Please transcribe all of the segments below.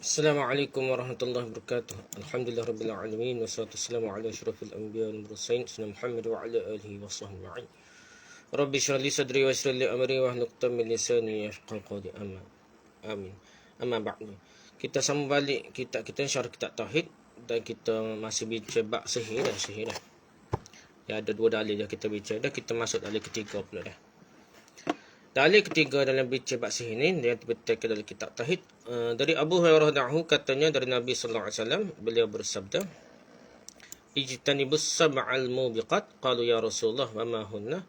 Assalamualaikum warahmatullahi wabarakatuh. Alhamdulillah rabbil alamin wassalatu wassalamu ala asyrafil anbiya wal mursalin sayyidina Muhammad wa ala alihi washabbihi wa sallam. Rabbi shrah li sadri wa yassir li amri wahlul 'uqdatam min lisani yafqahu qawli. Amin. Amma ba'du. Kita sambung balik kita syarah kitab tauhid dan kita masih bincang bab sihir dah. Ya, ada dua dalil dah kita bincang dah, kita masuk dalil ketiga pula dah. Dalil ketiga dalam bincang bab sihir ni yang dibetulkan dalam kitab tauhid dari Abu Hurairah radhiyallahu katanya dari Nabi sallallahu alaihi wasallam, beliau bersabda, "Ijtanibus sab'al mubiqat." Qalu ya Rasulullah wa ma hunna?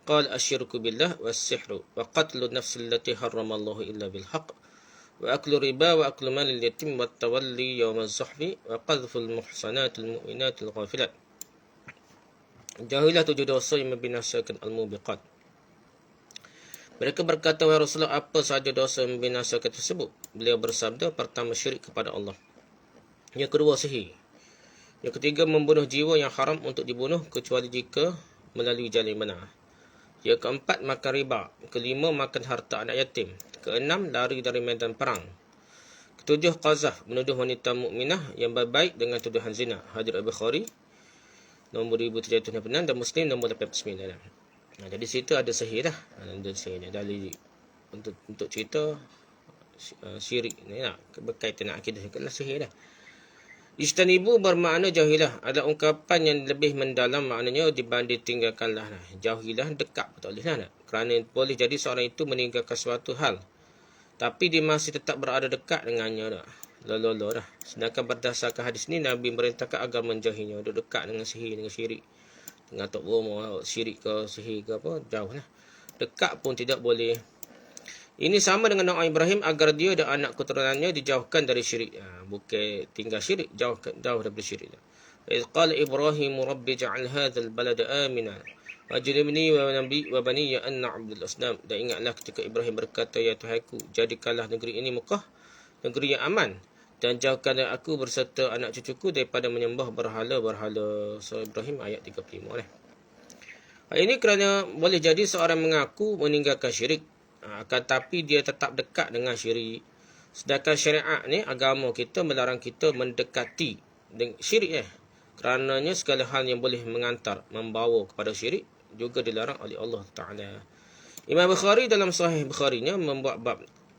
Qala asyirku billah was-sihru wa qatlu nafsi allati harramallahu illa bil haqq wa aklu riba wa aklu malil yatim wa tawalli yawmaz zuhfi wa qadhful muhsanatil mu'minatil ghafilat. Jauhilah 7 dosa yang membinasakan al-mubiqat. Mereka berkata, wahai Rasulullah, apa sahaja dosa yang membinasakan tersebut? Beliau bersabda, pertama syirik kepada Allah. Yang kedua sihir. Yang ketiga membunuh jiwa yang haram untuk dibunuh kecuali jika melalui jalan benar. Yang keempat makan riba. Kelima makan harta anak yatim. Keenam lari dari medan perang. Ketujuh qazaf, menuduh wanita mukminah yang baik dengan tuduhan zina. Hadis Al-Bukhari nombor 1706 dan Muslim nombor 89. Jadi situ ada sihir dah. Ada sihir dalil untuk cerita syirik ni lah, berkaitan dengan akidah kena sihir dah. Istanibu bermakna jauhilah. Ada ungkapan yang lebih mendalam, maknanya dibanding tinggalkanlah. Jauhilah dekat betul lah. Kerana boleh jadi seorang itu meninggalkan suatu hal, tapi dia masih tetap berada dekat dengannya dah. Lolo dah. Sedangkan berdasarkan hadis ni, Nabi merintahkan agar menjauhinya, duduk dekat dengan sihir, dengan syirik. Dengan tok bomo, syirik ke sihir ke apa, jauh lah. Dekat pun tidak boleh. Ini sama dengan doa Ibrahim agar dia dan anak keturunannya dijauhkan dari syirik. Bukan tinggal syirik, jauh daripada syirik. Idh qala Ibrahim rabbi ja'al hadzal balada amina wajnibni wa baniya an na'budul asnam. Dan ingatlah ketika Ibrahim berkata, ya Tuhanku, jadikanlah negeri ini Mekah negeri yang aman, dan jauhkanlah aku berserta anak cucuku daripada menyembah berhala-berhala. Surah Ibrahim ayat 35. Hal ini kerana boleh jadi seorang mengaku meninggalkan syirik, akan tapi dia tetap dekat dengan syirik. Sedangkan syariat ni, agama kita melarang kita mendekati dengan syirik. Kerananya segala hal yang boleh mengantar, membawa kepada syirik juga dilarang oleh Allah Ta'ala. Imam Bukhari dalam Sahih Bukharinya membuat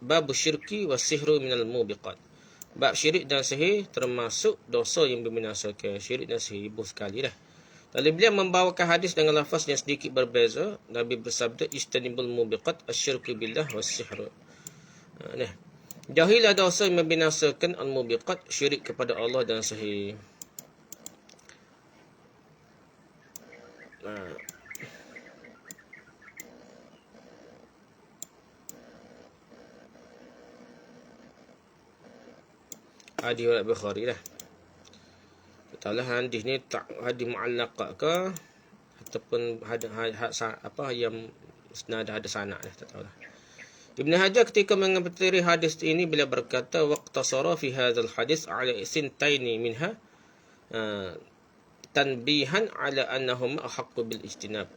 bab syirki wa sihru minal mubiqat. Bab syirik dan sihir termasuk dosa yang membinasakan. Syirik dan sihir ibu sekali dah. Lalu beliau membawakan hadis dengan lafaz yang sedikit berbeza. Nabi bersabda, istanibul mubiqat asyirku billah was-sihru. Jauhilah dosa yang membinasakan al-mubiqat, syirik kepada Allah dan sihir. Hadis Al-Bukhari lah. Tahulah hadis ni tak hadis muallaq ke ataupun apa yang senada ada sanad dah, tak tahulah. Ibn Hajar ketika mengambil hadis ini, beliau berkata, waqtasara fi hadzal hadis ala sintaini minha tanbihan ala annahum ahaqqu bil ijtinab.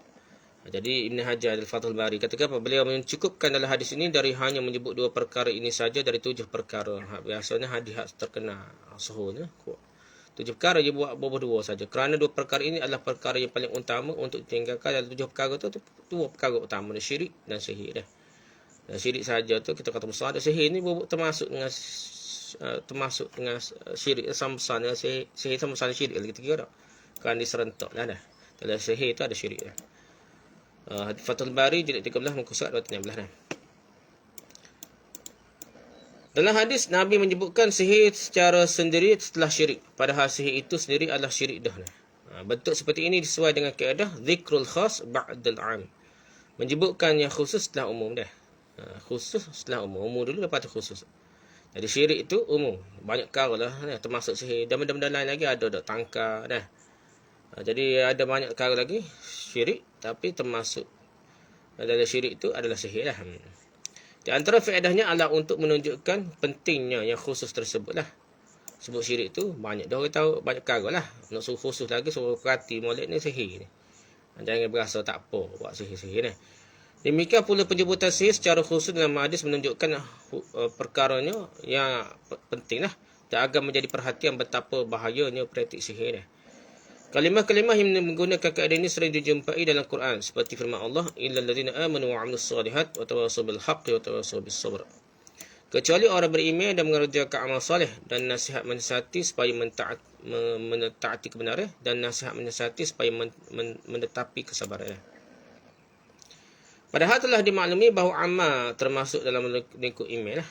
Jadi Ibn Hajar Al-Fathul Bari katakan apa? Beliau mencukupkan dalam hadis ini dari hanya menyebut 2 perkara ini saja dari 7 perkara. Biasanya hadis terkena suhul. 7 perkara dia buat 2 saja. Kerana 2 perkara ini adalah perkara yang paling utama untuk ditinggalkan. Dalam 7 perkara tu 2 perkara utama, syirik dan sihir. Dan syirik saja tu kita kata besar. Dan sihir ni termasuk dengan syirik sama besar dengan sihir sama besar syirik kita kira. Kerana diserentak dah. Dalam sihir tu ada syirik dah. Fathul Bari jilid 13 muka surat 216 dah. Dalam hadis Nabi menyebutkan sihir secara sendiri setelah syirik, padahal sihir itu sendiri adalah syirik dah. Bentuk seperti ini sesuai dengan kaedah zikrul khas ba'dal 'am. Menyebutkan yang khusus setelah umum dah. Khusus setelah umum. Umum dulu lepas tu khusus. Jadi syirik itu umum, banyak perkara lah, termasuk sihir dan benda-benda lain lagi ada tangkar dah. Jadi ada banyak perkara lagi syirik, tapi termasuk dalam syirik itu adalah sihir lah. Di antara faedahnya adalah untuk menunjukkan pentingnya yang khusus tersebut lah. Sebut syirik tu banyak dah orang tahu, banyak perkara lah. Nak suruh khusus lagi, suruh perhati molek ni sihir ni. Jangan berasa tak apa buat sihir-sihir ni. Demikian pula penyebutan sihir secara khusus dalam hadis menunjukkan perkaranya yang pentinglah dan agar menjadi perhatian betapa bahayanya praktik sihir. Kalimah-kalimah yang menggunakan keadaan ini sering dijumpai dalam Quran seperti firman Allah, illal ladzina amanu wa 'amilus solihat wa tawassaw bil haqqi wa tawassaw bis sabr. Kecuali orang beriman dan mengerjakan amal soleh dan nasihat menasihati supaya mentaati kebenaran dan nasihat menasihati supaya menetapi kesabaran. Padahal telah dimaklumi bahawa amal termasuk dalam lingkup iman lah.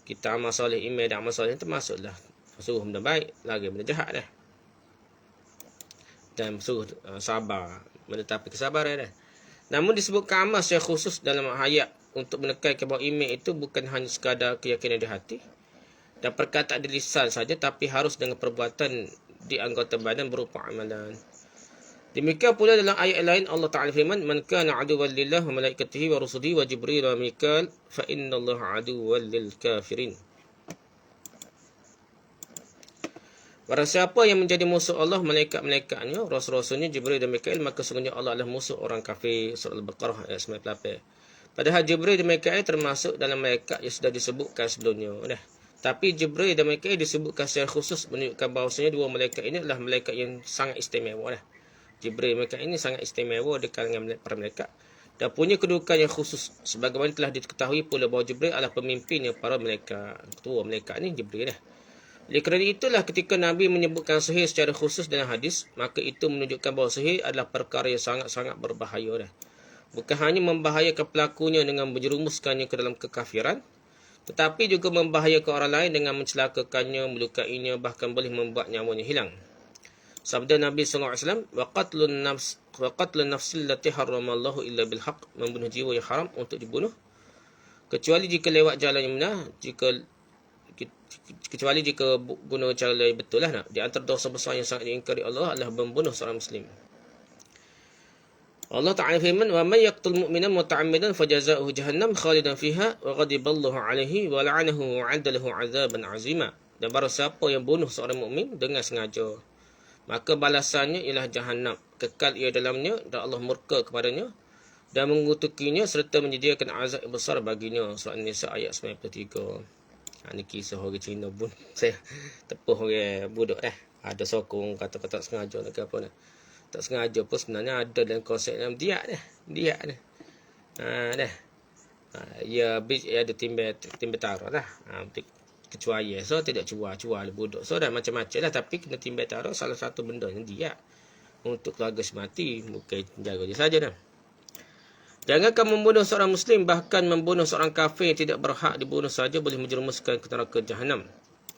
Kita amal soleh, iman dan amal soleh termasuklah suruh benda baik, lagi benda jahat dah. Dan suruh sabar, menetapi kesabaran dah. Namun disebutkan amal secara khusus dalam ayat untuk menekankan bahawa iman itu bukan hanya sekadar keyakinan di hati dan perkataan di lisan saja, tapi harus dengan perbuatan di anggota badan berupa amalan. Demikian pula dalam ayat lain Allah Ta'ala firman, man kana aduwwan lillah wa malaikatihi wa rusulihi wa jibril wa mikal fa innallaha aduwwan lil kafirin. Barang siapa yang menjadi musuh Allah, malaikat-malaikatnya, rasul-rasulnya, Jibril dan Mikail, maka sesungguhnya Allah adalah musuh orang kafir. Surah Al-Baqarah ayat 98. Padahal Jibril dan Mikail termasuk dalam malaikat yang sudah disebutkan sebelumnya. Tapi Jibril dan Mikail disebutkan secara khusus menunjukkan bahawasanya dua malaikat ini adalah malaikat yang sangat istimewa. Jibril dan Mikail ini sangat istimewa di kalangan para malaikat dan punya kedudukan yang khusus. Sebagaimana telah diketahui pula bahawa Jibril adalah pemimpinnya para malaikat. Ketua malaikat ini Jibril dah. Oleh kerana itulah ketika Nabi menyebutkan sihir secara khusus dalam hadis, maka itu menunjukkan bahawa sihir adalah perkara yang sangat-sangat berbahaya dah. Bukan hanya membahayakan pelakunya dengan menjerumuskannya ke dalam kekafiran, tetapi juga membahayakan orang lain dengan mencelakakannya, melukainya, bahkan boleh membuat nyawanya hilang. Sabda Nabi SAW, wa qatlun nafsil lati haramallahu illa bil haq, membunuh jiwa yang haram untuk dibunuh, kecuali jika lewat jalan yang benar, kecuali jika guna cara yang betul lah. Di antara dosa besar yang sangat diingkari Allah adalah membunuh seorang Muslim. Allah Ta'ala firman, wa man yaqtul mu'minan muta'ammidan fajazaohu jahannam khalidan fiha wa ghadiballahu alaihi wa la'anahu wa 'adda lahu 'adzaban 'azima. Dan barang siapa yang bunuh seorang mukmin dengan sengaja, maka balasannya ialah jahannam, kekal ia dalamnya, dan Allah murka kepadanya dan mengutukinya serta menyediakan azab besar baginya. Surah An-Nisa ayat 93. Ini kisah orang Cina pun saya tepuh orang budak ada sokong kata-kata tak sengaja ke apa dah. Tak sengaja pun sebenarnya ada dalam konsep dalam diat dah. Ya ada timbal taruh dah. Kecuali so tidak cuba budak. So dah macam-macam lah, tapi kena timbal taruh salah satu benda yang diat untuk keluarga semati, bukan jaga dia saja dah. Jangankan membunuh seorang Muslim, bahkan membunuh seorang kafir yang tidak berhak dibunuh saja boleh menjerumuskan ke neraka Jahannam.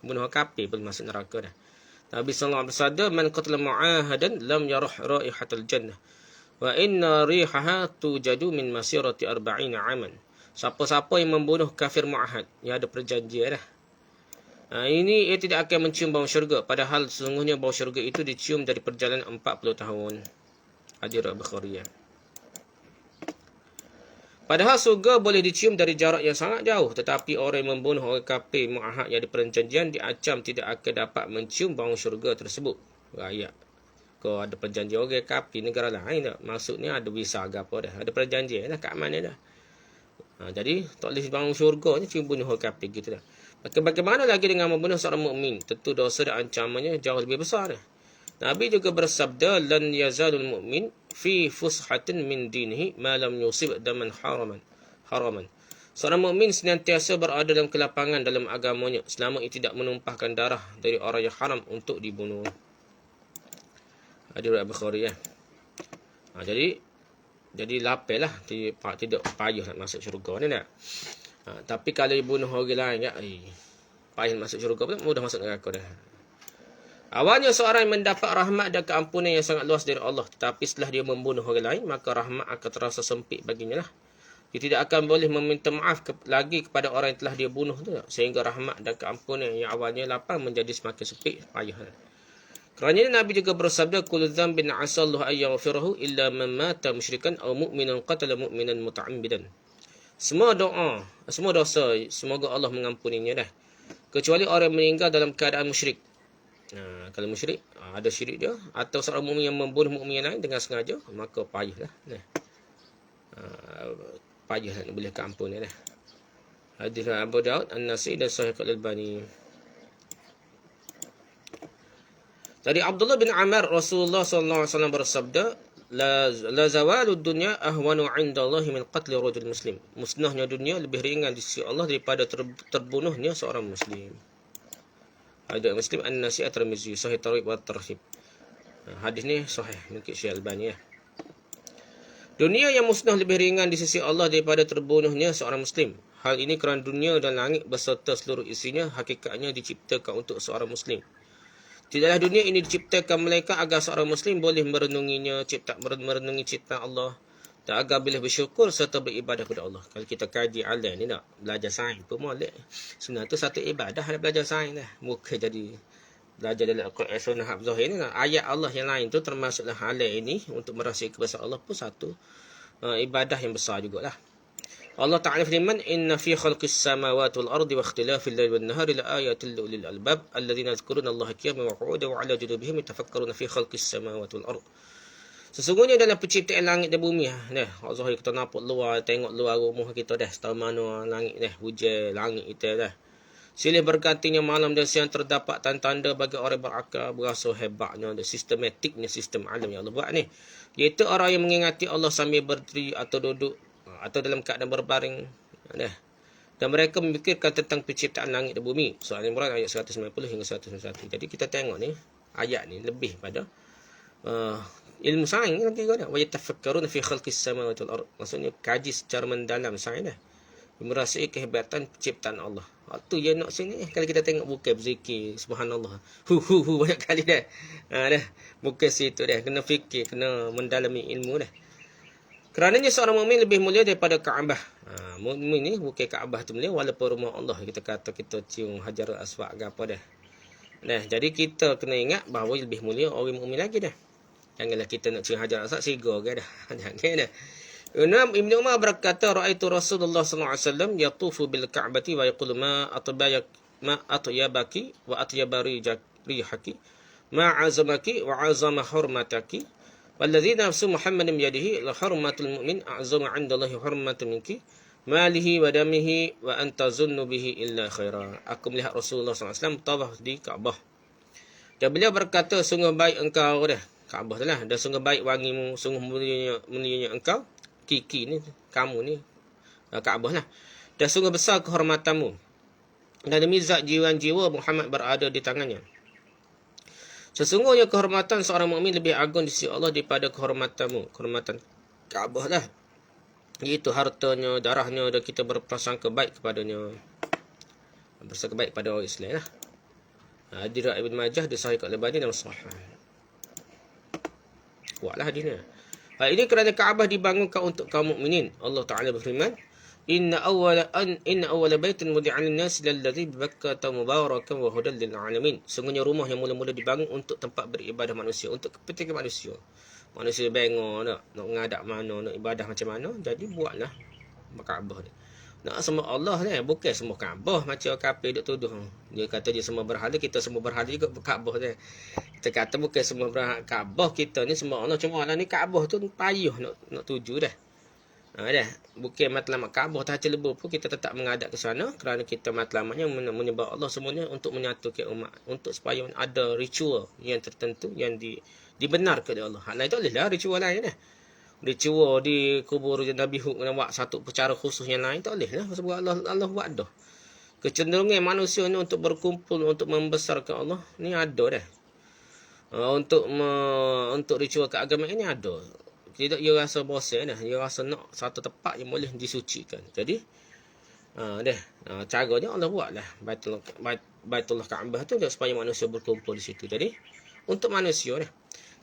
Bunuh kafir boleh masuk neraka dah. Nabi SAW bersabda, man qatala mu'ahadan lam yarah raihatal jannah wa inna rihaha tujadu min masirati 40 aman. Siapa-siapa yang membunuh kafir mu'ahad, yang ada perjanjian dah, ini ia tidak akan mencium bau syurga, padahal sesungguhnya bau syurga itu dicium dari perjalanan 40 tahun. Hadis Bukhari. Padahal surga boleh dicium dari jarak yang sangat jauh, tetapi orang yang membunuh orang kafir mu'ahad yang ada perjanjian diancam tidak akan dapat mencium bau syurga tersebut. Rakyat. Kalau ada perjanjian orang kafir negara lain tak? Maksudnya ada visa ke apa dah. Ada perjanjian dah, kat mana dah. Jadi tak boleh bau syurga ni cium bunuh orang kafir gitu dah. Maka bagaimana lagi dengan membunuh seorang mukmin? Tentu dosa dan ancamannya jauh lebih besar dah. Nabi juga bersabda, lan yazalul mu'min fi fushatin min dinihi ma lam yusib daman haraman. Seorang mukmin senantiasa berada dalam kelapangan dalam agamanya selama ia tidak menumpahkan darah dari orang yang haram untuk dibunuh. Hadis Bukhari jadi lapar lah, tidak payah nak masuk syurga ni tak. Tapi kalau dibunuh orang lain payah masuk syurga pun mudah masuk neraka dah. Awalnya seorang yang mendapat rahmat dan keampunan yang sangat luas dari Allah, tetapi setelah dia membunuh orang lain, maka rahmat akan terasa sempit baginya lah. Dia tidak akan boleh meminta maaf lagi kepada orang yang telah dia bunuh tu, sehingga rahmat dan keampunan yang awalnya lapang menjadi semakin sempit, payah. Kerana Nabi juga bersabda, kullu dhanbin asallahu ay yaghfirahu illa man mata musyrikan aw mu'minan qatala mu'minan muta'ammidan. Semua dosa semoga Allah mengampuninya dah, kecuali orang yang meninggal dalam keadaan musyrik. Kalau musyrik, ada syirik dia, atau seorang mukmin yang membunuh mukmin yang lain dengan sengaja, maka payahlah. Payah nak boleh ke ampun ni dah. Hadis Abu Daud, An-Nasai dan Sahih Al-Albani. Dari Abdullah bin Amr, Rasulullah sallallahu alaihi wasallam bersabda, la zawalud dunya ahwanu 'inda Allah min qatli rajul muslim. Musnahnya dunia lebih ringan di sisi Allah daripada terbunuhnya seorang muslim. Hadis Muslim, An-Nasai, At-Tirmizi, Sahih Targhib wa Tarhib. Hadis ni sahih mungkin Syekh Albani ya. Dunia yang musnah lebih ringan di sisi Allah daripada terbunuhnya seorang muslim. Hal ini kerana dunia dan langit beserta seluruh isinya hakikatnya diciptakan untuk seorang muslim. Tidaklah dunia ini diciptakan melainkan agar seorang muslim boleh merenunginya, merenungi ciptaan Allah, dan agar boleh bersyukur serta beribadah kepada Allah. Kalau kita kaji alam ni nak belajar sains pun molek. Sebenarnya tu satu ibadah nak belajar sains dah. Bukan jadi belajar dalam Al-Quran Sunnah Hafzah ini lah. Ayat Allah yang lain tu termasuklah alam ini untuk merasai kebesaran Allah pun satu ibadah yang besar jugalah. Allah Ta'ala firman, Inna fi khalqis samawati wal ardi wa ikhtilafil laili wan nahari la ayatin li ulil albab alladhina yadhkuruna Allaha qiyaman wa qu'udan wa 'ala junubihim yatafakkaruna fi khalqis samawati wal ard. Sesungguhnya dalam penciptaan langit dan bumi, dah Allah kita nampak luar, tengok luar rumah kita dah, tahu mana langit dah, hujan langit kita dah. Silih bergantinya malam dan siang terdapat tanda-tanda bagi orang berakal, berasa hebatnya dan sistematiknya sistem alam yang Allah buat ni. Iaitu orang yang mengingati Allah sambil berdiri atau duduk atau dalam keadaan berbaring. Dan mereka memikirkan tentang penciptaan langit dan bumi. Surah Al-Imran ayat 190 hingga 191. Jadi kita tengok ni, ayat ni lebih pada ilmu sains lagi kan. Wa yatafakkaruna fi khalqis samawati wal ard. Maksudnya kaji secara mendalam sains dah. Merasai kehebatan penciptaan Allah. Waktu yang nak sini kalau kita tengok bukan berzikir subhanallah. Banyak kali dah. Dah. Bukan situ dah. Kena fikir, kena mendalami ilmu dah. Kerananya seorang mukmin lebih mulia daripada Kaabah. Mukmin ni bukan Kaabah tu mulia walaupun rumah Allah. Kita kata kita cium Hajarul Aswad ke apa dah. Nah, jadi kita kena ingat bahawa lebih mulia orang mukmin lagi dah. Janganlah kita nak cium Hajarul Aswad sigar ke dah. Jangan dah. Ibn Umar berkata, Ra'aitu Rasulullah sallallahu alaihi wasallam yatufu bil Ka'bati wa yaqulu ma atyabaki wa atyabari rihaki ma azamaki wa azama hurmataki. Walladzi nafsu Muhammadin biyadihi la hurmatul mu'min a'zamu 'inda Allahi hurmatan minki malihi wa damihi wa anta zunnu bihi illa khaira. Aku melihat Rasulullah SAW tawaf di Kaabah. Dan beliau berkata, sungguh baik engkau dah. Kaabah tu lah. Dan sungguh baik wangimu, sungguh mulianya engkau. Kiki ni, kamu ni. Kaabah lah. Dan sungguh besar kehormatanmu. Dan demi zat jiwa Muhammad berada di tangannya. Sesungguhnya kehormatan seorang mukmin lebih agung di sisi Allah daripada kehormatanmu. Kehormatan Kaabah lah. Iaitu hartanya, darahnya, dan kita berprasangka baik kepadanya. Bersangka baik pada orang Islam lah. Hadis Ibn Majah, di Sahih Al-Albani dan Sahih. Kuatlah hadisnya. Hal ini kerana Kaabah dibangunkan untuk kaum mukminin. Allah Ta'ala berfirman, Inna awwala baitin wudi'a lin-nas lalladzi bi Bakkah mubarakan wa hudan lil alamin. Sungguhnya rumah yang mula-mula dibangun untuk tempat beribadah manusia, untuk kepentingan manusia. Manusia bengok nak ngadap mana, nak ibadah macam mana, jadi buatlah Kaabah ni. Nak sembah Allah ni, bukan sembah Kaabah macam kafir duk tuduh. Dia kata dia sembah berhala, kita sembah berhala juga Kaabah ni. Kita kata bukan sembah berhala Kaabah, kita ni sembah Allah. Cuma Allah ni Kaabah tu payuh nak tuju dah. Dah. Bukan matlamat Kaabah tahta lebu pun kita tetap menghadap ke sana kerana kita matlamatnya menyembah Allah semuanya untuk menyatukan umat, untuk supaya ada ritual yang tertentu yang dibenarkan oleh Allah. Hal lain tak boleh lah ritual lain dah. Ritual di kubur Nabi Hud nak buat satu percara khusus yang lain tak boleh lah sebab Allah buat dah. Kecenderungan manusia ni untuk berkumpul untuk membesarkan Allah ni ada dah. Untuk ritual keagamaan ini ada. Tidak dia rasa bosan dah. Dia rasa nak satu tempat yang boleh disucikan. Jadi caranya Allah buatlah Baitullah Kaabah tu supaya manusia berkumpul di situ. Jadi untuk manusia dah.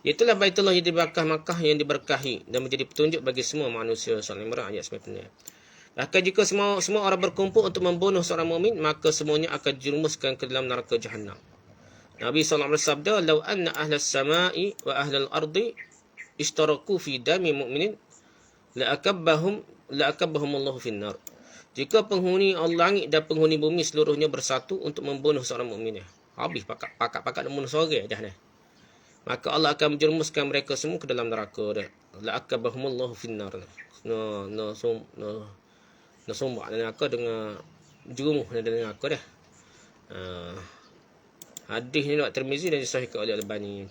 Itulah Baitullah yang dibakah Makkah yang diberkahi dan menjadi petunjuk bagi semua manusia. Surah Al-Imran ayat 9. Bahkan jika semua orang berkumpul untuk membunuh seorang mukmin, maka semuanya akan dirumuskan ke dalam neraka Jahannam. Nabi SAW bersabda, "Lau anna ahlas samai wa ahlal ardi ishtaraku fi dami mu'minin la'akabbahum Allah finnar." Jika penghuni langit dan penghuni bumi seluruhnya bersatu untuk membunuh seorang mukmin, habis pakat nak bunuh seorang dah dah. maka Allah akan menjerumuskan mereka semua ke dalam neraka dah. La akabahumullahu finnar. No sombak dalam neraka dengan jerumus dalam neraka dah. Hadis ni riwayat Tirmizi dan disahihkan oleh Albani.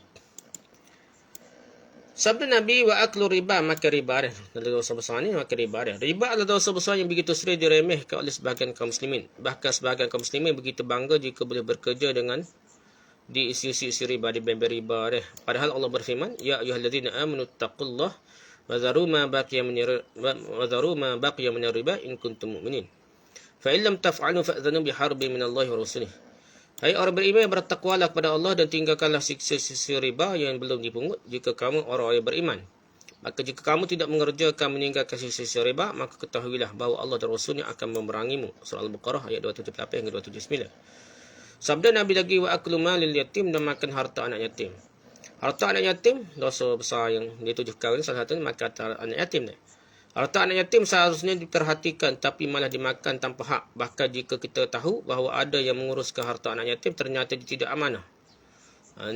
Sabda Nabi, wa aklu riba, maka riba dah. Dalam dosa besar ni, maka riba dah. Riba adalah dosa besar yang begitu sering diremehkan oleh sebahagian kaum muslimin. Bahkan sebahagian kaum muslimin begitu bangga jika boleh bekerja dengan di isi-isi riba, di bember riba dah. Padahal Allah berfirman, ya ayyuhalladzina amanu taqullah wa dharu ma baqiya min riba in kuntum mu'minin. Fa in lam taf'alu fa'dhanu biharbin minallahi wa rasulih. Hai orang beriman, bertakwalah kepada Allah dan tinggalkanlah siksa-siksa riba yang belum dipungut jika kamu orang yang beriman. Maka jika kamu tidak mengerjakan meninggalkan siksa-siksa riba, maka ketahuilah bahawa Allah dan Rasulnya akan memerangimu. Surah Al-Baqarah ayat 278 hingga 279. Sabda Nabi lagi, wa aklu malil yatim, dan makan harta anak yatim. Harta anak yatim, dosa besar yang ditujukan salah satunya makan harta anak yatim ni. Harta anak yatim seharusnya diperhatikan tapi malah dimakan tanpa hak. Bahkan jika kita tahu bahawa ada yang menguruskan harta anak yatim ternyata dia tidak amanah.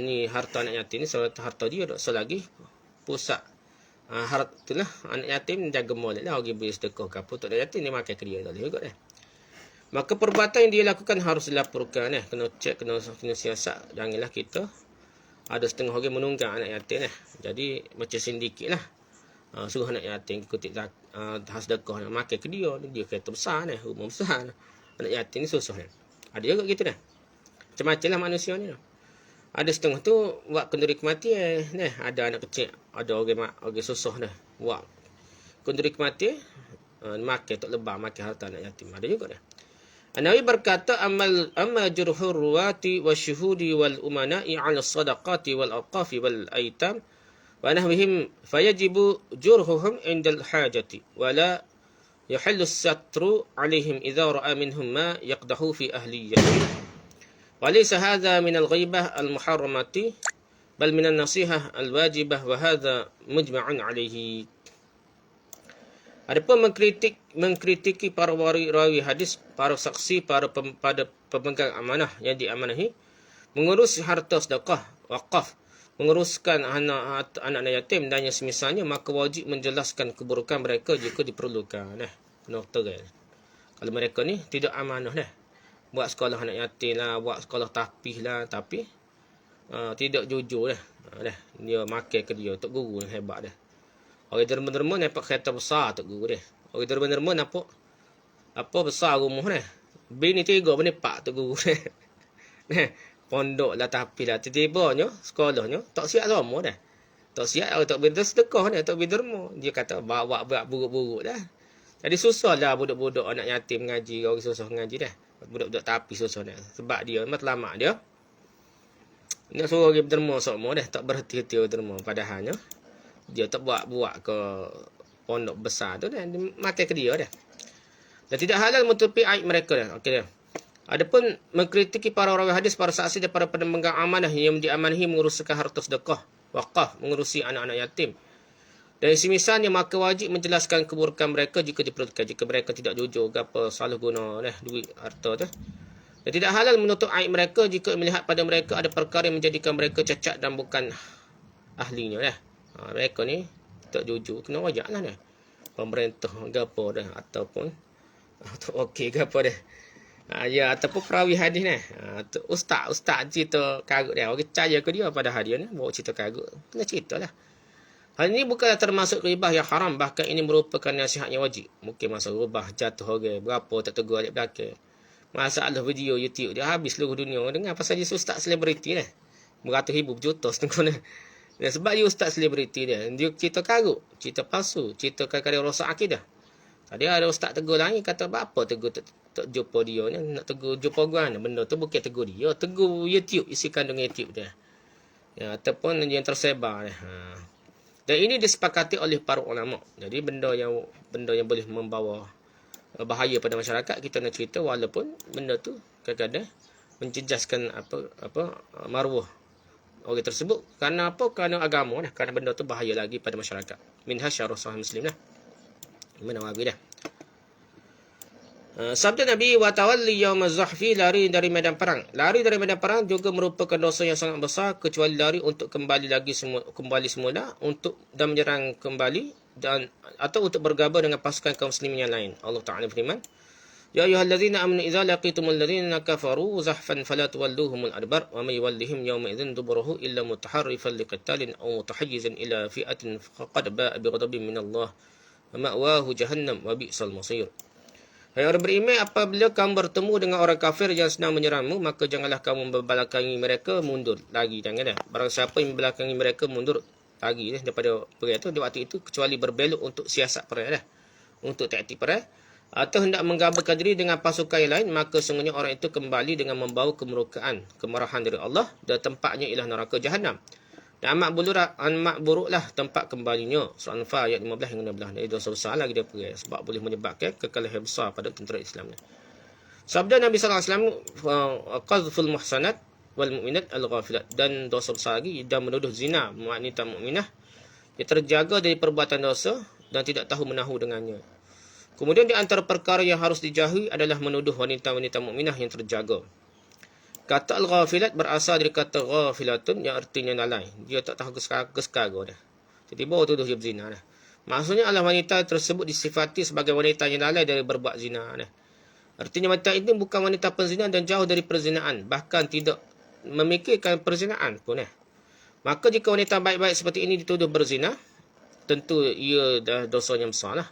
Ni harta anak yatim ni harta dia tak selagi pusat. Harta itulah anak yatim jaga molek lah, orang beri sedekah ke apa untuk anak yatim dia makan ke dia tak boleh juga dah. Maka perbuatan yang dia lakukan harus dilaporkan kena cek, kena siasat. Janganlah kita ada setengah orang menunggang anak yatim Jadi macam sindiket lah. Suruh anak yatim ikut sedekah nak makan ke dia kereta besar rumah besar. Anak yatim ni susah Ada juga gitu Macam-macam lah manusia ni Ada setengah tu buat kenduri kematian ada anak kecil, ada orang susah buat kenduri kematian, makan tak lebah, makan harta anak yatim. Ada juga Nabi berkata, amma jurhur ruwati wasyuhudi wal umana'i 'ala sadaqati wal awqafi wal aitam wa nahwihim fayajibu jurhuhum 'inda al-hajati wa la yahillu as-satru 'alaihim idza ra'a minhum ma yaqdahu fi ahliyyatihim wa laysa hadha min al-ghaibah al-muharramati bal min an-nasihah al-wajibah wa hadha mujma'un 'alaihi. Adapun mengkritiki para rawi hadis, para saksi, para pemegang amanah yang diamanahi, mengurus harta sedekah, wakaf, menguruskan anak-anak yatim dan yang semisalnya, maka wajib menjelaskan keburukan mereka jika diperlukan. Kena tegal. Kalau mereka ni tidak amanah buat sekolah anak yatim lah, buat sekolah tapih lah, tapi tidak jujur dia makan ke dia, tok guru hebat Orang derma-derma nampak kereta besar tok guru Orang derma-derma nampak apa besar rumah bini 3 bini 4 tok guru pondok lah tapi lah tiba-tibanya sekolahnya tak siap sama tak siap orang tak benda sedekah tak benda derma. Dia kata bawa berat buruk-buruk jadi susah lah budak-budak anak yatim ngaji, orang susah ngaji budak-budak tapi susah sebab dia memang terlamak dia nak suruh orang derma sama tak berhati-hati orang derma padahalnya dia tak buat ke pondok besar tu dia makan ke dia dan tidak halal menutupi aib mereka okey Adapun mengkritiki para rawi hadis, para saksi dan para pemegang amanah yang diamanahi menguruskan harta sedekah, wakaf, mengurusi anak-anak yatim. Dan semisalnya maka wajib menjelaskan keburukan mereka jika diperlukan, jika mereka tidak jujur ke apa salah guna duit harta tu. Dan tidak halal menutup aib mereka jika melihat pada mereka ada perkara yang menjadikan mereka cacat dan bukan ahlinya mereka ni tak jujur, kena wajak pemerintah ke apa ataupun okey ke apa ataupun perawi hadis ustaz cerita karut orang percaya ke dia pada hari ni bawa cerita karut, kena ceritalah. Hal ini bukanlah termasuk ribah yang haram, bahkan ini merupakan nasihat yang wajib. Mungkin masa ribah jatuh orang berapa tak tegur adik belakang, masalah video YouTube dia habis seluruh dunia dengar pasal dia ustaz selebriti beratus ribu berjuta setengah sebab dia ustaz selebriti dia cerita karut, cerita palsu, cerita kadang-kadang rosak akidah. Tadi ada ustaz tegur lagi, kata apa tegur tak jumpa dia ni, nak tegur jumpa gua benda tu bukan tegur dia, tegur YouTube, isi kandung YouTube dia ataupun yang tersebar dan ini disepakati oleh para ulama. Jadi benda yang boleh membawa bahaya pada masyarakat kita nak cerita, walaupun benda tu kadang-kadang menjejaskan maruah orang tersebut. Kerana apa? Kerana agama kerana benda tu bahaya lagi pada masyarakat. Minhaj syarah Sahih Muslim Imam Nawawi Sabda Nabi, wa tawalli yaumaz zahfi, lari dari medan perang. Lari dari medan perang juga merupakan dosa yang sangat besar, kecuali lari untuk kembali semula untuk dan menyerang kembali dan atau untuk bergabung dengan pasukan kaum muslimin yang lain. Allah Taala firman, ya ayyuhallazina amanu idza laqitumul ladzina kafaru zahfan fala tuwalluhumul adbar wa may yawallihim yawma idzin duburahu illa mutaharrifan liqitalin aw mutahayyizan ila fi'atin faqad ba'a bighadabin minallah wa ma'wahu jahannam wa bi'sal masir. Hai orang beriman, apabila kamu bertemu dengan orang kafir yang sedang menyerangmu, maka janganlah kamu membelakangi mereka, mundur lagi. Janganlah. Barang siapa yang membelakangi mereka, mundur lagi daripada perang itu, di waktu itu, kecuali berbelok untuk siasat perang, untuk taktik perang, atau hendak menggabungkan diri dengan pasukan yang lain, maka sungguhnya orang itu kembali dengan membawa kemurkaan, kemarahan dari Allah, dan tempatnya ialah neraka Jahannam. Dan amat buruklah tempat kembalinya. Surah Al-Anfal ayat 15 hingga 16. Jadi dosa besar lagi dia pergi, sebab boleh menyebabkan kekalahan besar pada tentera Islam. Sabda Nabi sallallahu alaihi wasallam, qadhful muhsanat wal mu'minat al-ghafilat, dan dosa besar lagi dan menuduh zina wanita mukminah yang terjaga dari perbuatan dosa dan tidak tahu menahu dengannya. Kemudian di antara perkara yang harus dijauhi adalah menuduh wanita-wanita mukminah yang terjaga. Kata al-ghafilat berasal dari kata ghafilatun yang artinya lalai. Dia tak tahu kesekarga dah. Tiba-tiba tuduh dia berzina dah. Maksudnya adalah wanita tersebut disifati sebagai wanita yang lalai dari berbuat zina dah. Artinya wanita ini bukan wanita penzina dan jauh dari perzinaan. Bahkan tidak memikirkan perzinaan pun dah. Maka jika wanita baik-baik seperti ini dituduh berzina, tentu ia dah dosanya besar lah.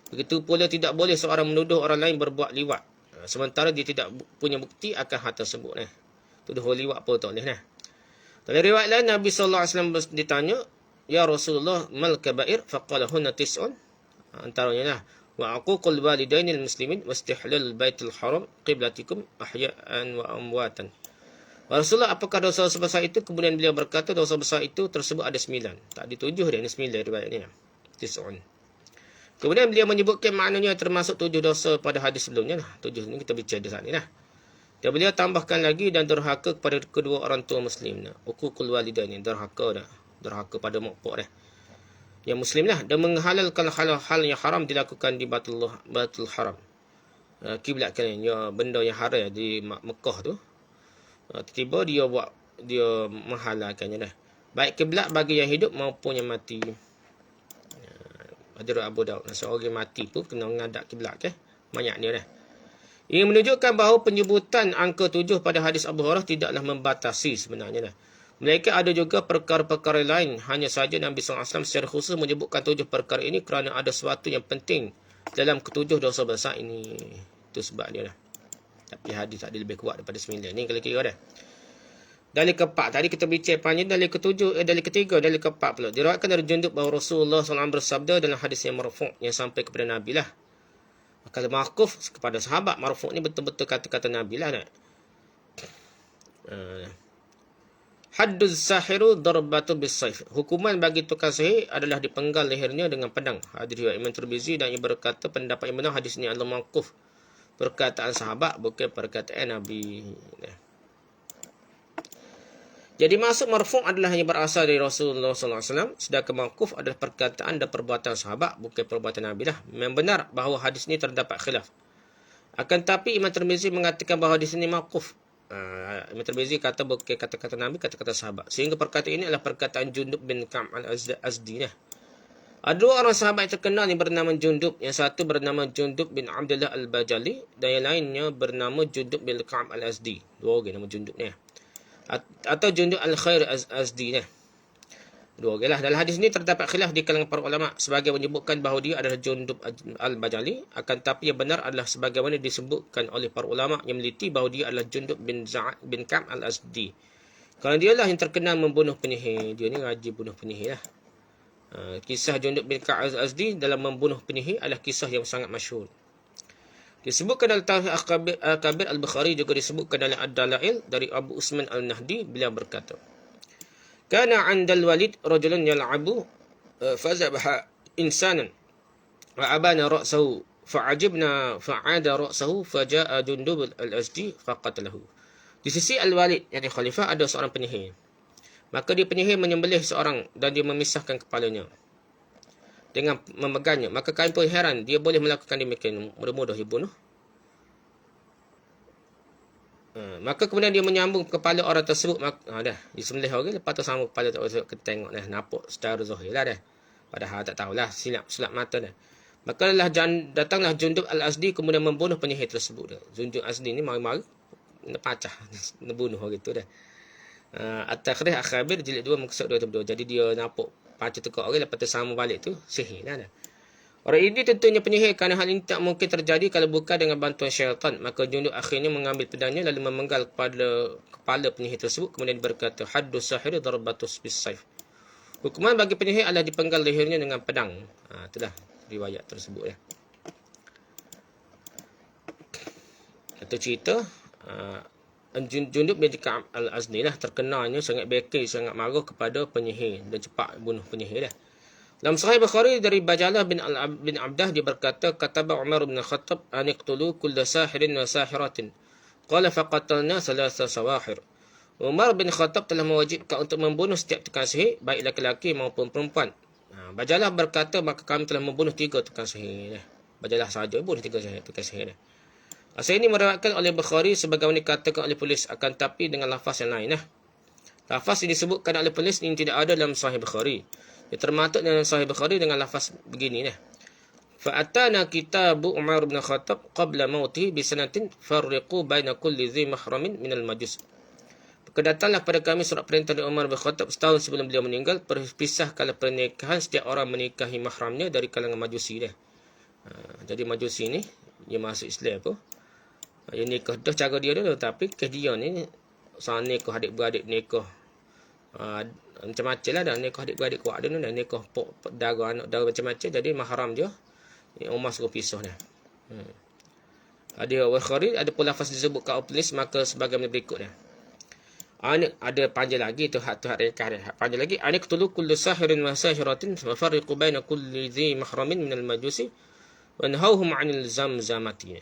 Begitu pula tidak boleh seorang menuduh orang lain berbuat liwat, sementara dia tidak punya bukti akan hal tersebut. Tuduh liwat pun tak boleh. Dalam riwayat lain, Nabi SAW ditanya, ya Rasulullah, mal kabair? Faqala hunna tis'un. Antaranya lah, wa aququl walidainil muslimin wa istihlal baitul haram qiblatikum ahya'an wa amwatan. Rasulullah, apakah dosa sebesar itu? Kemudian beliau berkata, dosa besar itu tersebut ada 9. Tak ditujuh dia, ini 9 riwayat ni. Tis'un. Kemudian beliau menyebutkan maknanya termasuk 7 dosa pada hadis sebelumnya. 7 ni kita bicara di sana. Dan beliau tambahkan lagi, dan derhaka kepada kedua orang tua muslim. Uququl walidain, derhaka dah. Derhaka pada mak pak dah. Yang muslim lah. Dan menghalalkan hal-hal yang haram dilakukan di Batul Haram. Kiblat kalian, ya, benda yang haram di Mekah tu. Tiba-tiba dia menghalalkannya dah. Baik kiblat bagi yang hidup maupun yang mati. Ada Abu Daud. Seorang mati pun kena menghadap kiblat banyak dia dah. Ia menunjukkan bahawa penyebutan angka 7 pada hadis Abu Hurairah tidaklah membatasi sebenarnya dah. Melainkan ada juga perkara-perkara lain. Hanya saja Nabi SAW secara khusus menyebutkan 7 perkara ini kerana ada sesuatu yang penting dalam ketujuh dosa besar ini. Itu sebab dia dah. Tapi hadis tadi lebih kuat daripada 9. Ni kalau kira dah. Dalil keempat, tadi kita bincang panjang. Dalil ketiga, dalil keempat pula. Diriwayatkan dari Jundub bahawa Rasulullah SAW bersabda dalam hadis yang marfu' yang sampai kepada Nabi lah. Kalau maquf kepada sahabat, marfu' ni betul-betul kata-kata Nabi lah. Hadduz sahiru darbatu bis-saif. Hukuman bagi tukang sihir adalah dipenggal lehernya dengan pedang. Hadis riwayat Imam Tirmizi, dan ia berkata pendapat yang benar hadis ni adalah maquf. Perkataan sahabat bukan perkataan Nabi. Jadi maksud marfu' adalah yang berasal dari Rasulullah SAW, sedangkan mauquf adalah perkataan dan perbuatan sahabat, bukan perbuatan Nabi lah. Memang benar bahawa hadis ini terdapat khilaf. Akan tapi Imam Tirmizi mengatakan bahawa hadis ini mauquf. Imam Tirmizi kata bukan kata-kata Nabi, kata-kata sahabat. Sehingga perkataan ini adalah perkataan Jundub bin Ka'b al-Azdi. Ada 2 orang sahabat yang terkenal yang bernama Jundub. Yang satu bernama Jundub bin Abdullah al-Bajali, dan yang lainnya bernama Jundub bin Ka'b al-Azdi. 2 orang nama Jundub ni. Atau Jundub al-Khair Azdi ni. 2 orang lah. Dalam hadis ini terdapat khilaf di kalangan para ulama. Sebagai menyebutkan bahawa dia adalah Jundub al-Bajali. Akan tapi yang benar adalah sebagaimana disebutkan oleh para ulama yang meliti bahawa dia adalah Jundub bin Ka'b al-Azdi. Kerana dia lah yang terkenal membunuh penyihir. Dia ni rajin bunuh penyihir lah. Kisah Jundub bin Ka'b al-Azdi dalam membunuh penyihir adalah kisah yang sangat masyhur. Disebutkan dalam Tarikh Al-Kabir Al-Bukhari, juga disebutkan dalam Ad-Dalail dari Abu Usman Al-Nahdi. Beliau berkata, kana 'indal Walid rajulun yal'abu fazabaha insanan wa abana ra'sahu fa'ajibna fa'ada ra'sahu faja'a Jundub al-Azdi faqatalahu. Di sisi Al-Walid, yang khalifah, ada seorang penyihir. Maka dia penyihir menyembelih seorang dan dia memisahkan kepalanya dengan memegangnya. Maka kami pun heran, dia boleh melakukan demikian. Mudah-mudah dia bunuh. Maka kemudian dia menyambung kepala orang tersebut. Dah, disembelih orang, lepas tu sambung kepala tu orang kita tengok dah, nampak secara zahir lah dah. Padahal tak tahulah, silap mata dah. Maka datanglah Jundub Al-Azdi kemudian membunuh penyihir tersebut dah. Jundub Al-Azdi ni mari-mari nak pacah, nak bunuh orang tu dah. At-Takhrih Al-Khabir jilid 2 muka 272. Jadi dia nampak pacah tekak orang, lepas tu sambung balik tu sihir dah. Orang ini tentunya penyihir kerana hal ini tak mungkin terjadi kalau bukan dengan bantuan syaitan. Maka Jundub akhirnya mengambil pedangnya lalu memenggal kepada kepala penyihir tersebut. Kemudian berkata, Haddus sahiri darbatus bis-saif. Hukuman bagi penyihir adalah dipenggal lehernya dengan pedang. Itulah riwayat tersebut ya. Itu cerita Jundub bin Ka'ab Al-Azni lah terkenalnya sangat beki, sangat marah kepada penyihir dan cepat bunuh penyihir dah. Dalam Sahih Bukhari dari Bajalah bin Abdah dia berkata, kataba Umar bin Khattab an iqtulu kull sahirin wa sahiratin. Qala faqatalna thalatha sawahir. Umar bin Khattab telah mewajibkan untuk membunuh setiap tukang sihir, baik laki-laki maupun perempuan. Bajalah berkata, maka kami telah membunuh 3 tukang sihir. Bajalah sahaja bunuh 3 tukang sihir. Asal ini meriwayatkan oleh Bukhari sebagaimana dikatakan oleh polis, akan tapi dengan lafaz yang lain. Lafaz yang disebutkan oleh polis ini tidak ada dalam Sahih Bukhari. Dia termaktub dalam Sahih Bukhari dengan lafaz begini dah. Fa'atana kitabu Umar bin Khattab qabla mautihi bi sanatin farriqu baina kulli dhi mahramin minal majus. Kedatanglah pada kami surat perintah dari Umar bin Khattab setahun sebelum beliau meninggal, pisahkanlah pernikahan setiap orang menikahi mahramnya dari kalangan majusi dah. Jadi majusi ni dia masuk Islam apa? Dia nikah dah cara dia dulu, tapi kes dia ni sang nikah adik-beradik nikah macam-macam lah dah, nikah adik-beradik kuat dia ni dah, nikah dara anak dara macam-macam, jadi mahram dia Umar suruh pisah dah. Ada Bukhari ada pun lafaz disebut kat polis maka sebagaimana berikut dah. Ada panjang lagi tu hak rekah dia. Panjang lagi, anik tulu kullu sahirin wa sahiratin wa farriqu baina kulli dhi mahramin minal majusi wa nahawhum 'anil zamzamati.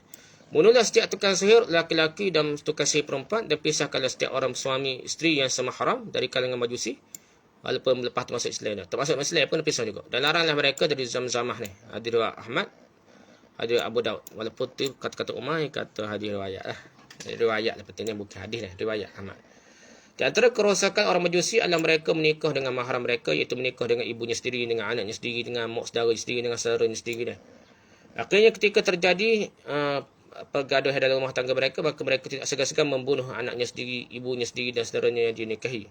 Bunuhlah setiap tukang sihir laki-laki dan tukang sihir perempuan dan pisahkanlah setiap orang suami isteri yang semahram dari kalangan majusi walaupun lepas tu masuk Islam dah. Termasuk Islam pun pisah juga. Dan laranglah mereka dari zamzamah ni. Ada riwayat Ahmad, ada Abu Daud. Walaupun tu kata-kata Umar kata hadis riwayat lah. Riwayat lah pentingnya bukan hadis lah, riwayat Ahmad. Di antara kerosakan orang majusi adalah mereka menikah dengan mahram mereka, iaitu menikah dengan ibunya sendiri, dengan anaknya sendiri, dengan mak saudara sendiri, dengan saudaranya sendiri dah. Akhirnya ketika terjadi pergaduhan dalam rumah tangga mereka, maka mereka tidak segan-segan membunuh anaknya sendiri, ibunya sendiri dan saudaranya yang dinikahi.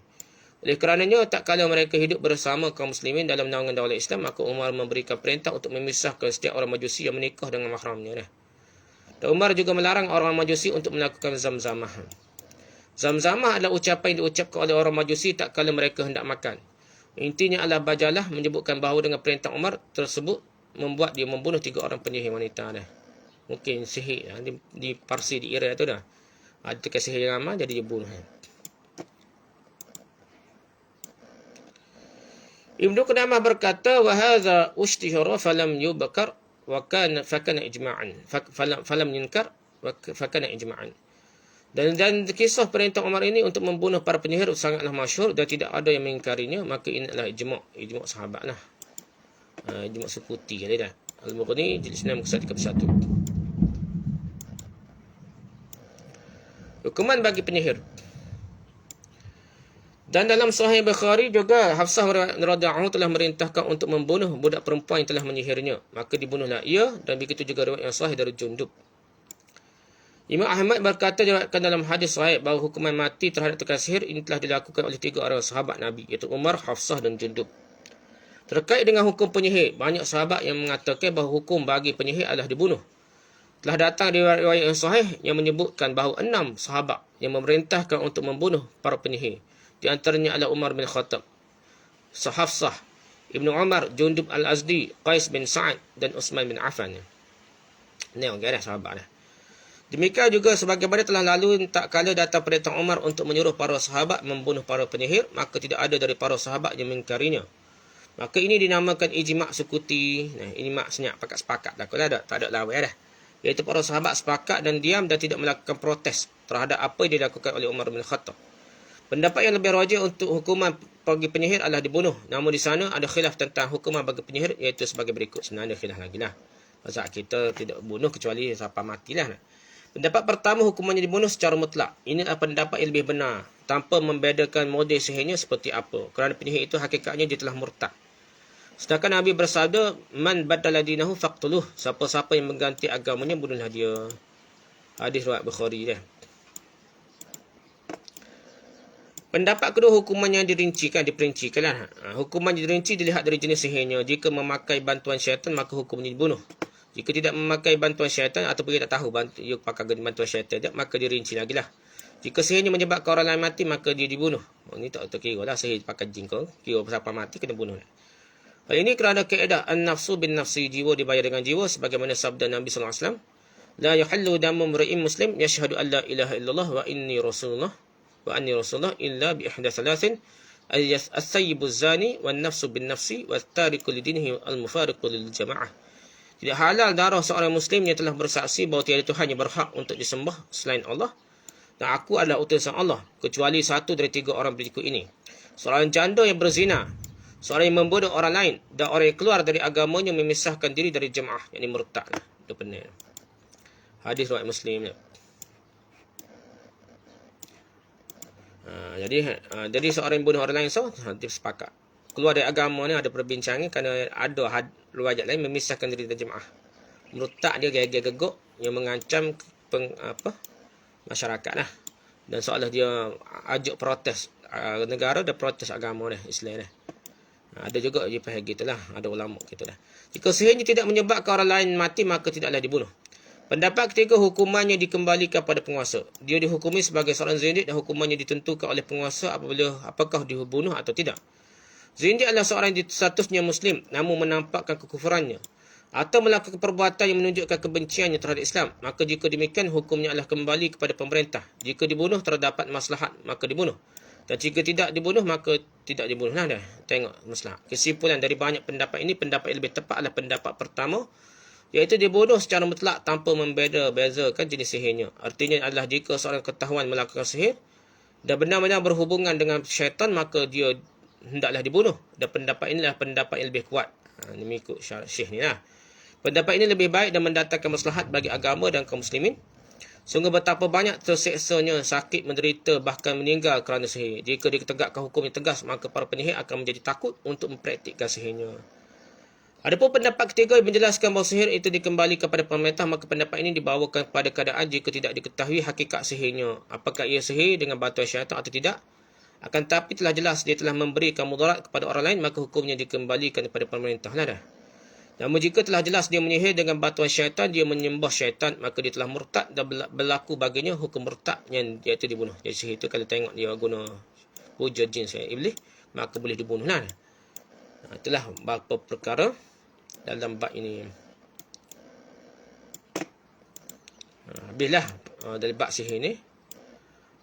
Oleh kerananya, tak kala mereka hidup bersama kaum muslimin dalam naungan daulah Islam, maka Umar memberikan perintah untuk memisahkan setiap orang majusi yang menikah dengan mahramnya dah. Dan Umar juga melarang orang majusi untuk melakukan zamzamah. Zamzamah adalah ucapan yang diucapkan oleh orang majusi tak kala mereka hendak makan. Intinya adalah Bajalah menyebutkan bahawa dengan perintah Umar tersebut membuat dia membunuh 3 orang penyihir wanita dah. Mungkin sihir di Parsi di Iran tu dah. Ada tukang sihir yang ramai jadi dia bunuh. Ibnu Qudamah berkata, wa hadza ushtihara falam yubkar wa kana fakana ijma'an. Falam yunkar wa fakana ijma'an. Dan kisah perintah Umar ini untuk membunuh para penyihir sangatlah masyhur dan tidak ada yang mengingkarinya, maka ini adalah ijma' sahabat lah. Ijma' sukuti kali dah. Al-Mughni jilid 9 muka 31. Hukuman bagi penyihir. Dan dalam Sahih Bukhari juga Hafsah radhiyallahu anha telah merintahkan untuk membunuh budak perempuan yang telah menyihirnya, maka dibunuhlah ia, dan begitu juga riwayat yang sahih dari Jundub. Imam Ahmad berkata diriwayatkan dalam hadis sahih bahawa hukuman mati terhadap tukang sihir ini telah dilakukan oleh 3 orang sahabat Nabi, iaitu Umar, Hafsah dan Jundub. Terkait dengan hukum penyihir, banyak sahabat yang mengatakan bahawa hukum bagi penyihir adalah dibunuh. Telah datang riwayat yang sahih yang menyebutkan bahawa 6 sahabat yang memerintahkan untuk membunuh para penyihir. Di antaranya adalah Umar bin Khattab, Hafsah, Ibnu Umar, Jundub Al-Azdi, Qais bin Sa'ad dan Utsman bin Affan. Ini orang sahabat dah. Demikian juga sebagaimana telah lalu tak kala datang perintah Umar untuk menyuruh para sahabat membunuh para penyihir, maka tidak ada dari para sahabat yang mengingkarinya. Maka ini dinamakan ijma' sukuti. Ini mak senyap pakat sepakat dah. Kalau tak ada lawan dah. Iaitu para sahabat sepakat dan diam dan tidak melakukan protes terhadap apa yang dilakukan oleh Umar bin Khattab. Pendapat yang lebih rajih untuk hukuman bagi penyihir adalah dibunuh. Namun di sana ada khilaf tentang hukuman bagi penyihir, iaitu sebagai berikut. Sebenarnya khilaf lagi lah. Pasal kita tidak bunuh kecuali sampai matilah. Pendapat pertama, hukumannya dibunuh secara mutlak. Inilah pendapat yang lebih benar, tanpa membedakan model sihirnya seperti apa. Kerana penyihir itu hakikatnya dia telah murtad. Sedangkan Nabi bersabda, man badala dinahu faqtuluh. Siapa-siapa yang mengganti agamanya, bunuhlah dia. Hadis riwayat Bukhari dia. Pendapat kedua, hukuman yang diperincikanlah. Hukuman yang dirinci dilihat dari jenis sihirnya. Jika memakai bantuan syaitan, maka hukumnya dibunuh. Jika tidak memakai bantuan syaitan ataupun dia tak tahu dia pakai bantuan syaitan, maka dirinci lagi lah. Jika sihirnya menyebabkan orang lain mati, maka dia dibunuh. Ini tak terkira lah sihir pakai jin kau. Kira siapa mati kena bunuh. Hal ini kerana kaedah an-nafsu bin nafsi, jiwa dibayar dengan jiwa, sebagaimana sabda Nabi SAW. La yuhallu damu mri'in muslim yashhadu an la ilaha illallah wa anni rasulullah illa bi ihda thalathin as-sayyibu zani wan nafsu bin nafsi wa tariku lidinihi al-mufariqu lil jamaah. Tidak halal darah seorang muslim yang telah bersaksi bahawa tiada Tuhan yang berhak untuk disembah selain Allah dan aku adalah utusan Allah, kecuali satu dari 3 orang berikut ini. Seorang janda yang berzina, seorang yang membunuh orang lain, dan orang yang keluar dari agamanya memisahkan diri dari jemaah, yakni murtad. Itu benar. Hadis riwayat Muslim. Jadi seorang yang bunuh orang lain, dia sepakat keluar dari agama ni ada perbincangan kerana ada riwayat lain memisahkan diri dari jemaah. Murtad dia gegek-gegok yang mengancam masyarakat lah. Dan seolah dia ajuk protes negara dan protes agama ni, Islam ni. Ada juga dia faham gitulah, ada ulama gitulah. Jika sihirnya tidak menyebabkan orang lain mati, maka tidaklah dibunuh. Pendapat ketiga, hukumannya dikembalikan pada penguasa. Dia dihukumi sebagai seorang zindik dan hukumannya ditentukan oleh penguasa apakah dibunuh atau tidak. Zindik adalah seorang yang statusnya Muslim namun menampakkan kekufurannya atau melakukan perbuatan yang menunjukkan kebenciannya terhadap Islam. Maka jika demikian, hukumnya adalah kembali kepada pemerintah. Jika dibunuh terdapat maslahat, maka dibunuh. Dan jika tidak dibunuh, maka tidak dibunuh. Nah dah, tengok maslahat. Kesimpulan dari banyak pendapat ini, pendapat yang lebih tepat adalah pendapat pertama, iaitu dibunuh secara mutlak tanpa membezakan jenis sihirnya. Artinya adalah jika seorang ketahuan melakukan sihir dan benar-benar berhubungan dengan syaitan, maka dia hendaklah dibunuh. Dan pendapat inilah pendapat yang lebih kuat. Ini mengikut syekh ni lah. Pendapat ini lebih baik dan mendatangkan maslahat bagi agama dan kaum muslimin. Sungguh betapa banyak terseksanya, sakit, menderita, bahkan meninggal kerana sihir. Jika ditegakkan hukum yang tegas, maka para penyihir akan menjadi takut untuk mempraktikkan sihirnya. Adapun pendapat ketiga yang menjelaskan bahawa sihir itu dikembalikan kepada pemerintah, maka pendapat ini dibawakan pada keadaan jika tidak diketahui hakikat sihirnya. Apakah ia sihir dengan bantuan syaitan atau tidak? Akan tetapi telah jelas dia telah memberikan mudarat kepada orang lain, maka hukumnya dikembalikan kepada pemerintah lah dah. Namun jika telah jelas dia menyihir dengan bantuan syaitan, dia menyembah syaitan, maka dia telah murtad dan berlaku baginya hukum murtad yang iaitu dibunuh. Jadi sihir itu kalau tengok dia guna wujud jin iblis, maka boleh dibunuh lah. Itulah beberapa perkara dalam bab ini. Habislah dari bab sihir ni.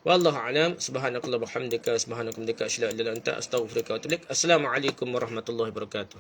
Wallahu a'lam. Subhanakallah wa bihamdika, subhanaka wa bihamdika, asyhadu an la ilaha illa anta, astaghfiruka wa atubu ilaik. Assalamualaikum warahmatullahi wabarakatuh.